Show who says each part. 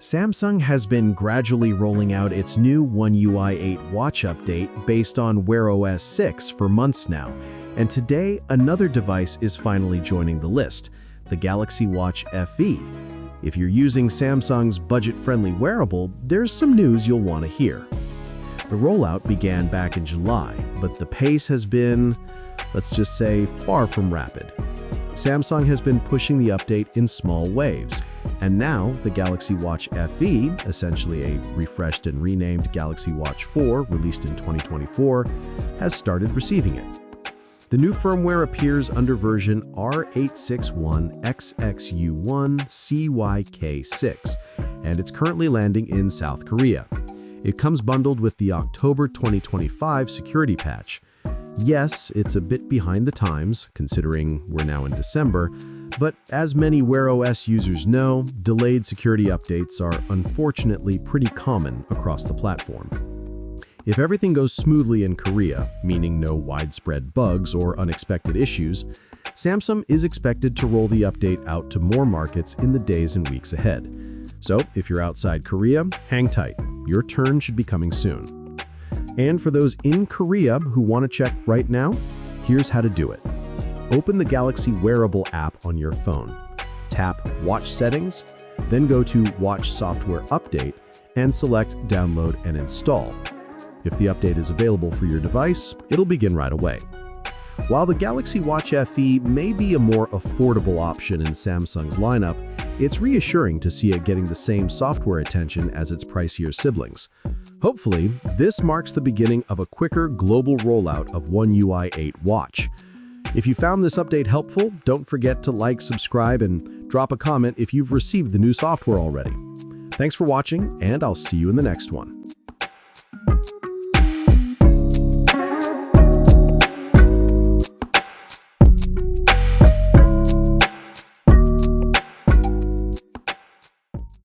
Speaker 1: Samsung has been gradually rolling out its new One UI 8 watch update based on Wear OS 6 for months now, and today another device is finally joining the list, the Galaxy Watch FE. If you're using Samsung's budget-friendly wearable, there's some news you'll want to hear. The rollout began back in July, but the pace has been, let's just say, far from rapid. Samsung has been pushing the update in small waves, and now the Galaxy Watch FE, essentially a refreshed and renamed Galaxy Watch 4 released in 2024, has started receiving it. The new firmware appears under version R861XXU1CYK6, and it's currently landing in South Korea. It comes bundled with the October 2025 security patch. Yes, it's a bit behind the times, considering we're now in December, but as many Wear OS users know, delayed security updates are unfortunately pretty common across the platform. If everything goes smoothly in Korea, meaning no widespread bugs or unexpected issues, Samsung is expected to roll the update out to more markets in the days and weeks ahead. So if you're outside Korea, hang tight. Your turn should be coming soon. And for those in Korea who want to check right now, here's how to do it. Open the Galaxy Wearable app on your phone. Tap Watch Settings, then go to Watch Software Update and select Download and Install. If the update is available for your device, it'll begin right away. While the Galaxy Watch FE may be a more affordable option in Samsung's lineup, it's reassuring to see it getting the same software attention as its pricier siblings. Hopefully, this marks the beginning of a quicker global rollout of One UI 8 watch. If you found this update helpful, don't forget to like, subscribe, and drop a comment if you've received the new software already. Thanks for watching, and I'll see you in the next one.